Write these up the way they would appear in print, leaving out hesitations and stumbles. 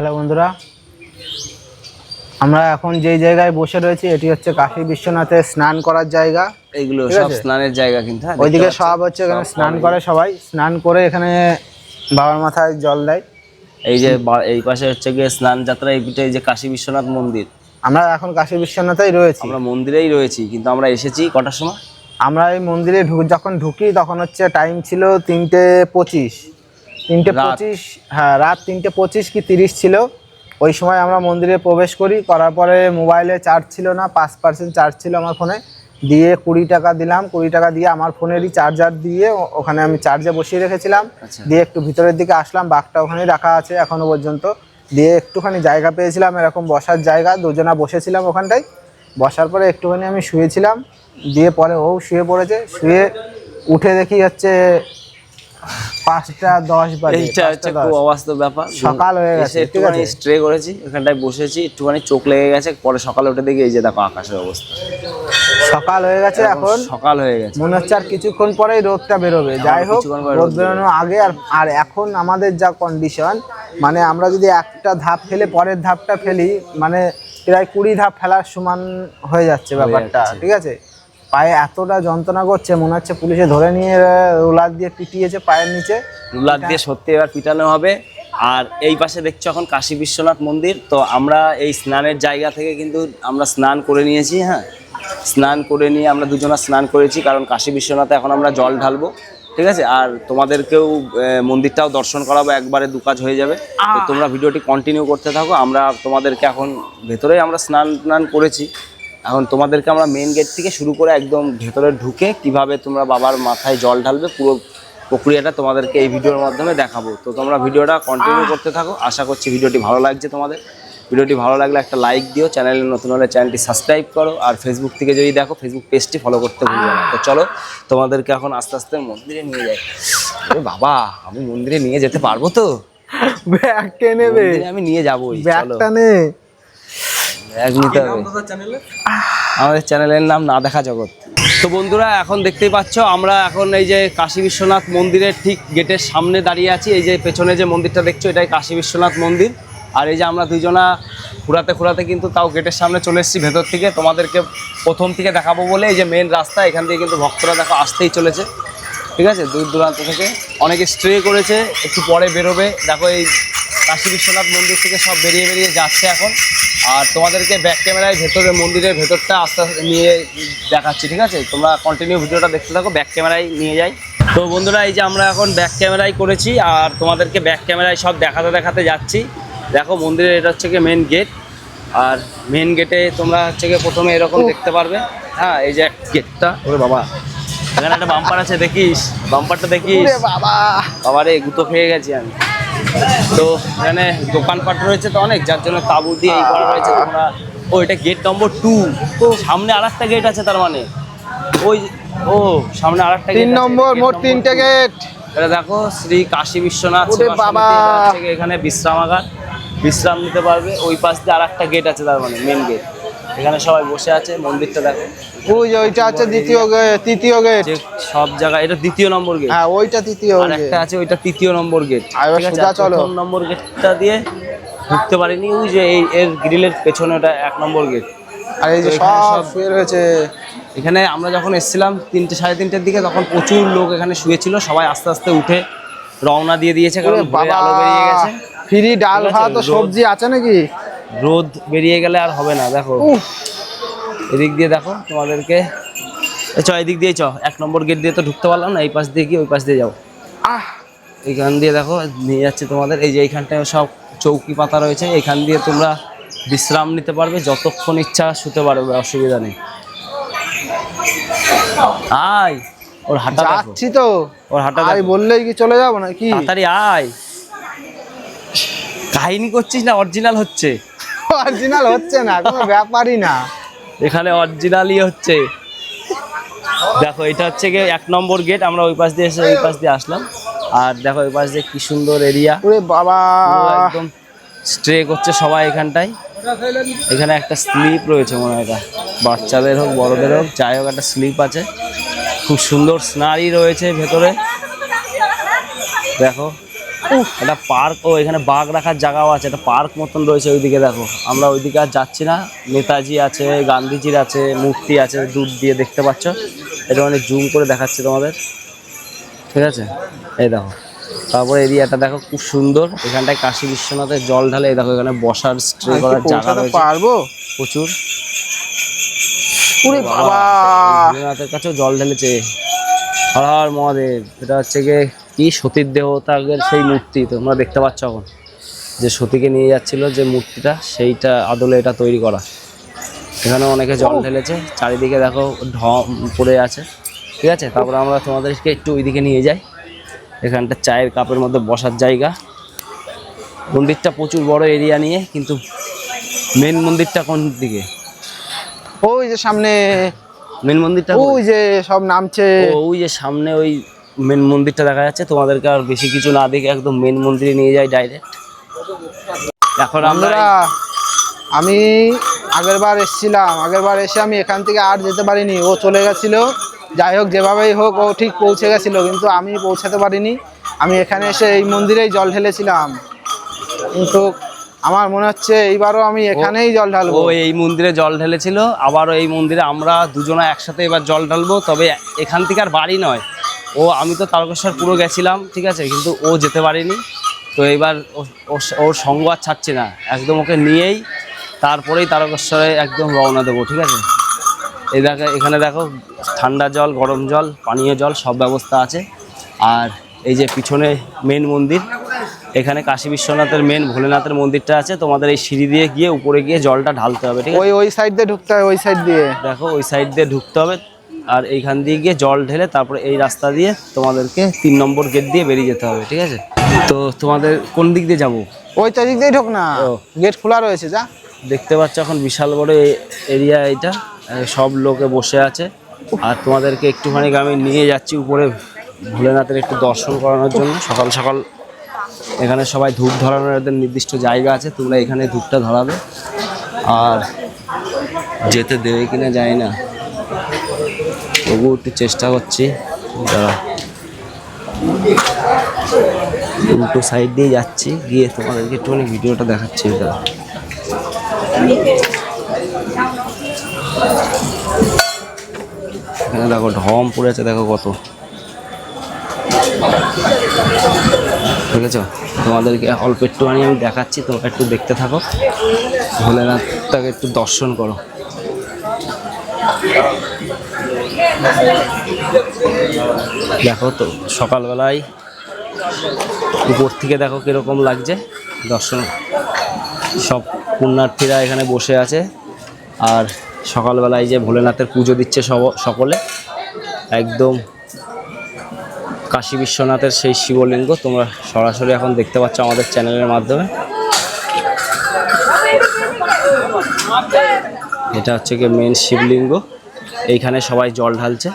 Hello বন্ধুরা, আমরা এখন যেই জায়গায় বসে রয়েছি এটি হচ্ছে কাশী বিশ্বনাথের স্নান করার জায়গা। এইগুলো সব স্নানের জায়গা কিন্তু ওইদিকে সব হচ্ছে এখানে স্নান করে, সবাই স্নান করে এখানে বাবার মাথায় জল দেয়। এই যে এই পাশে হচ্ছে গিয়ে স্নান যাত্রা, এই যে কাশী বিশ্বনাথ মন্দির। আমরা এখন কাশী বিশ্বনাথেই রয়েছি, আমরা মন্দিরেই রয়েছি, কিন্তু আমরা এসেছি কটার সময়? আমরা এই মন্দিরে যখন ঢুকি তখন হচ্ছে টাইম ছিল 3:25। হ্যাঁ, রাত 3:25 কি 30 ছিল। ওই সময় আমরা মন্দিরে প্রবেশ করার পরে মোবাইলে চার্জ ছিল না, 5% চার্জ ছিল আমার ফোনে, দিয়ে 20 টাকা দিলাম। 20 টাকা দিয়ে আমার ফোনেরই চার্জার দিয়ে ওখানে আমি চার্জে বসিয়ে রেখেছিলাম। দিয়ে একটু ভিতরের দিকে আসলাম, বাঘটা ওখানে রাখা আছে এখনো পর্যন্ত। দিয়ে একটুখানি জায়গা পেয়েছিলাম, এরকম বসার জায়গা, দুজনা বসেছিলাম ওখানটায়। বসার পরে একটুখানি আমি শুয়েছিলাম, দিয়ে পরে ও শুয়ে পড়েছে। শুয়ে উঠে দেখি হচ্ছে 5:10 বাজে। এইটা হচ্ছে খুব অবাস্তব ব্যাপার। সকাল হয়ে গেছে, ঠিক আছে, স্ট্রে করেছি এখানটায়, বসেছি, একটুখানি চোখ লেগে গেছে। পরে সকালে উঠে দেখি এই যে দেখো আকাশের অবস্থা, সকাল হয়ে গেছে। এখন সকাল হয়ে গেছে, মনে হচ্ছে আর কিছুক্ষণ পরেই রোদটা বেরোবে। যাই হোক, রোদ বেরোনোর আগে আর এখন আমাদের যা কন্ডিশন, মানে আমরা যদি একটা ধাপ ফেলে পরের ধাপটা ফেলি, মানে প্রায় 20 ধাপ ফেলার সমান হয়ে যাচ্ছে ব্যাপারটা, ঠিক আছে। পায়ে এতটা যন্ত্রণা করছে, মনে হচ্ছে পুলিশে ধরে নিয়ে রোলার দিয়ে পিটিয়েছে পায়ের নিচে। রোলার দিয়ে সত্যি এবার পিটানো হবে। আর এই পাশে দেখছো এখন কাশী বিশ্বনাথ মন্দির। তো আমরা এই স্নানের জায়গা থেকে কিন্তু আমরা স্নান করে নিয়েছি। হ্যাঁ, স্নান করে নিয়ে আমরা দুজনা স্নান করেছি, কারণ কাশী বিশ্বনাথে এখন আমরা জল ঢালবো, ঠিক আছে। আর তোমাদেরকেও মন্দিরটাও দর্শন করাবো, একবারে দু কাজ হয়ে যাবে। তো তোমরা ভিডিওটি কন্টিনিউ করতে থাকো। আমরা তোমাদেরকে এখন ভেতরেই আমরা স্নান করেছি, এখন তোমাদেরকে আমরা মেন গেট থেকে শুরু করে একদম ভেতরে ঢুকে কিভাবে তোমরা বাবার মাথায় জল ঢালবে পুরো প্রক্রিয়াটা তোমাদেরকে এই ভিডিওর মাধ্যমে দেখাবো। তো তোমরা ভিডিওটা কন্টিনিউ করতে থাকো। আশা করছি ভিডিওটি ভালো লাগছে তোমাদের। ভিডিওটি ভালো লাগলে একটা লাইক দিও, চ্যানেলে নতুন হলে চ্যানেলটি সাবস্ক্রাইব করো, আর ফেসবুক থেকে যদি দেখো ফেসবুক পেজটি ফলো করতে ভুলবে না। তো চলো তোমাদেরকে এখন আস্তে আস্তে মন্দিরে নিয়ে যাই। আরে বাবা, আমি মন্দিরে নিয়ে যেতে পারবো তো? ব্যাগ কে নেবে? আমি নিয়ে যাবোই, ব্যাগটা নে। ব্যাগ নিতে হবে। আমাদের চ্যানেলের নাম না দেখা জগৎ। তো বন্ধুরা, এখন দেখতেই পাচ্ছ আমরা এখন এই যে কাশী বিশ্বনাথ মন্দিরের ঠিক গেটের সামনে দাঁড়িয়ে আছি। এই যে পেছনে যে মন্দিরটা দেখছো, এটাই কাশী বিশ্বনাথ মন্দির। আর এই যে আমরা দুজনা ঘুরাতে কিন্তু তাও গেটের সামনে চলে এসেছি ভেতর থেকে। তোমাদেরকে প্রথম থেকে দেখাবো বলে এই যে মেন রাস্তা, এখান থেকে কিন্তু ভক্তরা দেখো আসতেই চলেছে, ঠিক আছে, দূর দূরান্ত থেকে। অনেকে স্ট্রে করেছে, একটু পরে বেরোবে। দেখো এই কাশী বিশ্বনাথ মন্দির থেকে সব বেরিয়ে যাচ্ছে এখন। আর তোমাদেরকে ব্যাক ক্যামেরায় ভেতরে মন্দিরের ভেতরটা আস্তে আস্তে নিয়ে দেখাচ্ছি, ঠিক আছে। তোমরা কন্টিনিউ ভিডিওটা দেখতে থাকো, ব্যাক ক্যামেরায় নিয়ে যাই। তো বন্ধুরা, এই যে আমরা এখন ব্যাক ক্যামেরায় করেছি আর তোমাদেরকে ব্যাক ক্যামেরায় সব দেখাতে যাচ্ছি। দেখো মন্দিরের এটা হচ্ছে গিয়ে মেন গেট। আর মেন গেটে তোমরা হচ্ছে গিয়ে প্রথমে এরকম দেখতে পারবে। হ্যাঁ, এই যে গেটটা, ওরে বাবা, এখানে একটা বাম্পার আছে, দেখিস বাম্পারটা, দেখিস বাবা রে, গুঁতো খেয়ে গেছি আমি। তো এখানে দোকানপাট রয়েছে তো অনেক, যার জন্য তাঁবু দিয়ে এই করা হয়েছে। তোমরা এটা গেট নম্বর 2। তো সামনে আরেকটা গেট আছে, তার মানে ওই সামনে আরেকটা 3 নম্বর, মোট 3টে গেট। এটা দেখো শ্রী কাশী বিশ্বনাথ বাবা, এখানে বিশ্রামাগার, বিশ্রাম নিতে পারবে। ওই পাশ দিয়ে আরেকটা গেট আছে, তার মানে মেন গেট। এখানে সবাই বসে আছে। মন্দিরটা দেখো, ওইটা আছে তৃতীয় গেট। সব জায়গায় এটা 2য় নম্বর গেট। হ্যাঁ, ওইটা তৃতীয়, আর একটা আছে ওইটা 3য় নম্বর গেট। চলো, 1 নম্বর গেটটা দিয়ে ঢুকতে পারিনি, ওই যে এর গ্রিলের পেছনে ওটা 1 নম্বর গেট। আর এই যে সব শুয়ে রয়েছে এখানে। আমরা যখন এসেছিলাম 3টে সাড়ে 3টের দিকে, তখন প্রচুর লোক এখানে শুয়েছিল। সবাই আস্তে আস্তে উঠে রওনা দিয়ে দিয়েছে, কারণ আলো বেরিয়ে গেছে। ফ্রি ডাল ভাত ও সবজি আছে নাকি? রোদ বেরিয়ে গেলে আর হবে না। দেখো এদিক দিয়ে দেখো, তোমাদেরকে এদিক দিয়ে 1 নম্বর গেট দিয়ে তো ঢুকতে পারলাম না, এই পাশ দিয়ে গিয়ে ওই পাশ দিয়ে যাও। এইখান দিয়ে দেখো নিয়ে যাচ্ছে তোমাদের। এই যে এইখানটায় সব চৌকি পাতা রয়েছে, এখান দিয়ে তোমরা বিশ্রাম নিতে পারবে, যতক্ষণ ইচ্ছা শুতে পারবে, অসুবিধা নেই। আয়, ওর হাঁটা যাচ্ছি তো, ওর হাঁটা বললেই কি চলে যাবো না কি? তাড়াতাড়ি আয়। কাহিনী করছিস না অরিজিনাল হচ্ছে? অরিজিনাল হচ্ছে না, কোনো ব্যাপারই না, এখানে অরিজিনালই হচ্ছে। দেখো এটা হচ্ছে গিয়ে 1 নম্বর গেট। আমরা ওই পাশ দিয়ে এসে ওই পাশ দিয়ে আসলাম। আর দেখো ওই পাশ দিয়ে কি সুন্দর এরিয়া, ওরে বাবা, একদম স্ট্রে করছে সবাই এখানটায়। এখানে একটা স্লিপ রয়েছে, মনে হয় এটা বাচ্চাদের হোক বড়দের হোক, যাই হোক একটা স্লিপ আছে। খুব সুন্দর স্নারি রয়েছে ভেতরে, দেখো একটা পার্ক, ও এখানে বাঘ রাখার জায়গাও আছে, একটা পার্ক মতন রয়েছে ওইদিকে দেখো। আমরা ওইদিকে আর যাচ্ছি না। নেতাজি আছে, গান্ধীজির আছে, মূর্তি আছে দূর দিয়ে দেখতে পাচ্ছ। এটা মানে জুম করে দেখাচ্ছি তোমাদের, ঠিক আছে? এই দেখো, তারপরে এরিয়াটা দেখো খুব সুন্দর। এখানটায় কাশী বিশ্বনাথের জল ঢালে। এই দেখো এখানে বসার স্টে করার জায়গা রয়েছে পারবো প্রচুর। ওরে বাবা, ভোলেনাথের কাছেও জল ঢেলেছে। হর হর মহাদেব। এটা হচ্ছে গিয়ে কি সতীর দেহতাগের সেই মূর্তি তোমরা দেখতে পাচ্ছ এখন, যে সতীকে নিয়ে যাচ্ছিল যে মূর্তিটা, সেইটা আদলে এটা তৈরি করা। এখানে অনেকে জল ঢেলেছে, চারিদিকে দেখো ঢম পড়ে আছে, ঠিক আছে? তারপরে আমরা তোমাদেরকে একটু ওইদিকে নিয়ে যাই। এখানটা চায়ের কাপের মধ্যে বসার জায়গা। মন্দিরটা প্রচুর বড় এরিয়া নিয়ে, কিন্তু মেন মন্দিরটা কোন দিকে? ওই যে সামনে মেন মন্দিরটা ওই যে সব নামছে, ওই যে সামনে ওই মেন মন্দিরটা দেখা যাচ্ছে। তোমাদেরকে আর বেশি কিছু না দেখে একদম মেন মন্দিরে নিয়ে যাই ডাইরেক্ট। এখন আমরা আমি আগেরবার এসেছিলাম, আগেরবার এসে আমি এখান থেকে আর যেতে পারিনি, ও চলে গেছিল। যাই হোক, যেভাবেই হোক ও ঠিক পৌঁছে গেছিল, কিন্তু আমি পৌঁছাতে পারিনি। আমি এখানে এসে এই মন্দিরেই জল ঢেলেছিলাম, কিন্তু আমার মনে হচ্ছে এইবারও আমি এখানেই জল ঢালবো। ও এই মন্দিরে জল ঢেলেছিল, আবারও এই মন্দিরে আমরা দুজনা একসাথে এবার জল ঢালবো। তবে এখান থেকে আর বাড়ি নয়, আমি তো তারকেশ্বর পুরো গেছিলাম, ঠিক আছে, কিন্তু ও যেতে পারিনি। তো এবার ওর সঙ্গ আর ছাড়ছে না, একদম ওকে নিয়েই তারপরেই তারকেশ্বরে একদম রওনা দেবো, ঠিক আছে? এই দেখো, এখানে দেখো ঠান্ডা জল, গরম জল, পানীয় জল সব ব্যবস্থা আছে। আর এই যে পিছনে মেন মন্দির, এখানে কাশী বিশ্বনাথের মেন ভোলেনাথের মন্দিরটা আছে। তোমাদের এই সিঁড়ি দিয়ে গিয়ে উপরে গিয়ে জলটা ঢালতে হবে, ঠিক আছে? ওই সাইড দিয়ে ঢুকতে হবে, ওই সাইড দিয়ে দেখো ওই সাইড দিয়ে ঢুকতে হবে। আর এইখান দিয়ে গিয়ে জল ঢেলে তারপরে এই রাস্তা দিয়ে তোমাদেরকে 3 নম্বর গেট দিয়ে বেরিয়ে যেতে হবে, ঠিক আছে? তো তোমাদের কোন দিক দিয়ে যাবো? ওই দিক দিয়েই ঢোক না, গেট খোলা রয়েছে। যা দেখতে পাচ্ছ এখন বিশাল বড় এরিয়া এইটা, সব লোকে বসে আছে। আর তোমাদেরকে একটুখানি আমি নিয়ে যাচ্ছি উপরে ভোলেনাথের একটু দর্শন করানোর জন্য। সকাল সকাল এখানে সবাই ধূপ ধরানোর এদের নির্দিষ্ট জায়গা আছে, তোমরা এখানে ধূপটা ধরাবে। আর যেতে দেবে কিনা জানি না, তবুও একটু চেষ্টা করছি। দাঁড়া, উল্টো সাইড দিয়ে যাচ্ছি, গিয়ে তোমাদেরকে একটুখানি ভিডিওটা দেখাচ্ছি। দাঁড়া, এখানে দেখো ঢম পড়েছে, দেখো কত, ঠিক আছে? তোমাদেরকে অল্প একটুখানি আমি দেখাচ্ছি, তোমরা একটু দেখতে থাকো। ভোলেনাথটাকে একটু দর্শন করো। দেখো তো সকালবেলায় উপর থেকে দেখো কিরকম লাগছে দর্শন। সব পুণ্যার্থীরা এখানে বসে আছে, আর সকালবেলায় যে ভোলেনাথের পুজো দিচ্ছে সকলে। একদম কাশী বিশ্বনাথের সেই শিবলিঙ্গ তোমরা সরাসরি এখন দেখতে পাচ্ছ আমাদের চ্যানেলের মাধ্যমে। এটা হচ্ছে কি মেন শিবলিঙ্গ, এইখানে সবাই জল ঢালছে।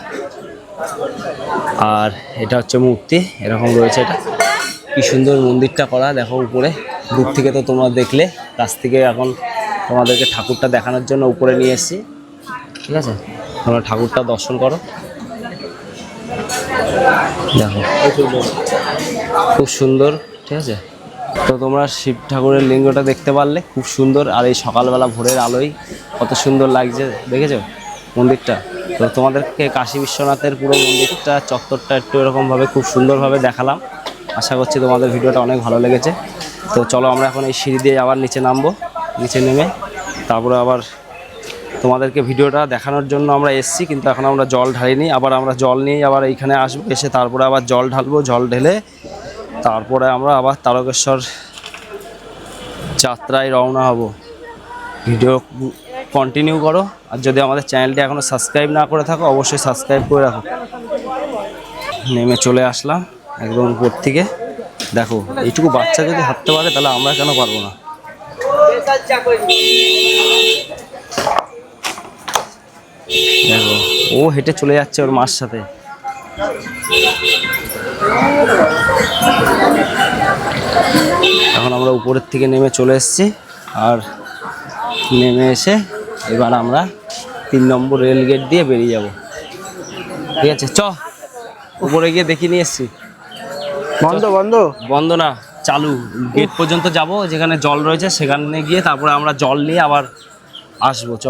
আর এটা হচ্ছে মূর্তি, এরকম রয়েছে। এটা কি সুন্দর মন্দিরটা করা, দেখো উপরে। দূর থেকে তো তোমরা দেখলে, কাছ থেকে এখন তোমাদেরকে ঠাকুরটা দেখানোর জন্য উপরে নিয়ে এসেছি, ঠিক আছে? তোমরা ঠাকুরটা দর্শন করো। দেখো খুব সুন্দর, ঠিক আছে? তো তোমরা শিব ঠাকুরের লিঙ্গটা দেখতে পারলে, খুব সুন্দর। আর এই সকালবেলা ভোরের আলোয় কত সুন্দর লাগছে, দেখেছো মন্দিরটা? তো তোমাদেরকে কাশী বিশ্বনাথের পুরো মন্দিরটা, চত্বরটা একটু এরকমভাবে খুব সুন্দরভাবে দেখালাম। আশা করছি তোমাদের ভিডিওটা অনেক ভালো লেগেছে। তো চলো আমরা এখন এই সিঁড়ি দিয়ে আবার নিচে নামবো। নিচে নেমে তারপরে আবার তোমাদেরকে ভিডিওটা দেখানোর জন্য আমরা এসছি, কিন্তু এখন আমরা জল ঢালিনি। আবার আমরা জল নিয়েই আবার এইখানে আসবো, এসে তারপরে আবার জল ঢালবো। জল ঢেলে তারপরে আমরা আবার তারকেশ্বর যাত্রায় রওনা হব। ভিডিও কন্টিনিউ করো। আর যদি আমাদের চ্যানেলটি এখনও সাবস্ক্রাইব না করে থাকো, অবশ্যই সাবস্ক্রাইব করে রাখো। নেমে চলে আসলাম একদম উপর থেকে। দেখো এইটুকু বাচ্চা যদি হাঁটতে পারে, তাহলে আমরা কেন পারবো না? দেখো ও হেঁটে চলে যাচ্ছে ওর মার সাথে। এখন আমরা উপরের থেকে নেমে চলে এসেছি। আর নেমে এসে এবার আমরা 3 নম্বর রেল গেট দিয়ে বেরিয়ে যাব, ঠিক আছে? উপরে গিয়ে দেখি নিয়ে এসছি। বন্ধ বন্ধ বন্ধ না, চালু। গেট পর্যন্ত যাব, যেখানে জল রয়েছে সেখানে গিয়ে তারপরে আমরা জল নিয়ে আবার আসবো। চ,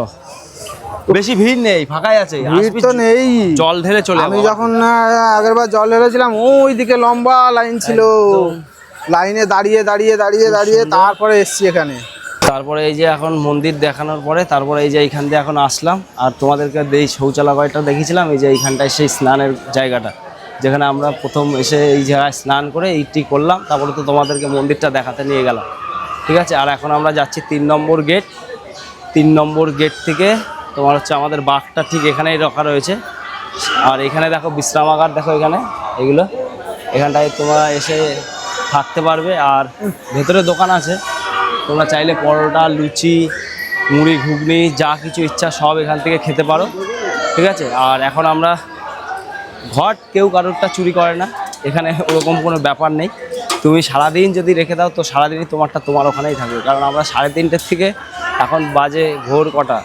বেশি ভিড় নেই, ফাঁকাই আছে। ভিড় আসবি, তো নেই। জল ঢেলে চলে আমি যাবো। যখন আগেরবার জল ঢেলেছিলাম ওইদিকে লম্বা লাইন ছিল, একদম। লাইনে দাঁড়িয়ে দাঁড়িয়ে দাঁড়িয়ে দাঁড়িয়ে তারপরে এসছি এখানে। তারপরে এই যে এখন মন্দির দেখানোর পরে তারপরে এই যে এইখান দিয়ে এখন আসলাম, আর তোমাদেরকে এই শৌচালয়টা দেখিয়েছিলাম, এই যে এইখানটায় সেই স্নানের জায়গাটা, যেখানে আমরা প্রথম এসে এই জায়গায় স্নান করে এইটি করলাম, তারপরে তো তোমাদেরকে মন্দিরটা দেখাতে নিয়ে গেলাম, ঠিক আছে। আর এখন আমরা যাচ্ছি 3 নম্বর গেট। 3 নম্বর গেট থেকে তোমার হচ্ছে আমাদের বাঘটা ঠিক এখানেই রাখা রয়েছে। আর এখানে দেখো বিশ্রামাগার, দেখো এখানে এগুলো, এখানটায় তোমরা এসে থাকতে পারবে। আর ভেতরে দোকান আছে, তোমরা চাইলে পরোটা, লুচি, মুড়ি, ঘুগনি যা কিছু ইচ্ছা সব এখান থেকে খেতে পারো, ঠিক আছে। আর এখন আমরা ঘট কেউ কারোরটা চুরি করে না, এখানে ওরকম কোনো ব্যাপার নেই। তুমি সারাদিন যদি রেখে দাও তো সারাদিনই তোমারটা তোমার ওখানেই থাকবে। কারণ আমরা 3:30 থেকে এখন বাজে ভোর কটা,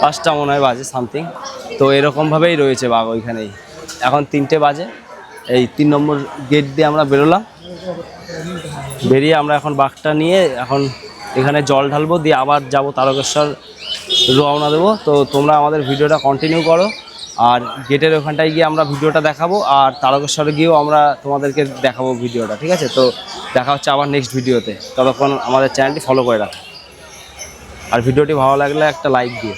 5টা মনে হয় বাজে সামথিং, তো এরকমভাবেই রয়েছে বাঘ ওইখানেই। এখন 3টে বাজে, এই 3 নম্বর গেট দিয়ে আমরা বেরোলাম, বেরিয়ে আমরা এখন বাঘটা নিয়ে এখন এখানে জল ঢালবো, দিয়ে আবার যাব তারকেশ্বর, রওনা দেবো। তো তোমরা আমাদের ভিডিওটা কন্টিনিউ করো, আর গেটের ওখানটায় গিয়ে আমরা ভিডিওটা দেখাবো, আর তারকেশ্বরে গিয়েও আমরা তোমাদেরকে দেখাবো ভিডিওটা, ঠিক আছে। তো দেখা হচ্ছে আবার নেক্সট ভিডিওতে, ততক্ষণ আমাদের চ্যানেলটি ফলো করে রাখো, আর ভিডিওটি ভালো লাগলে একটা লাইক দিও।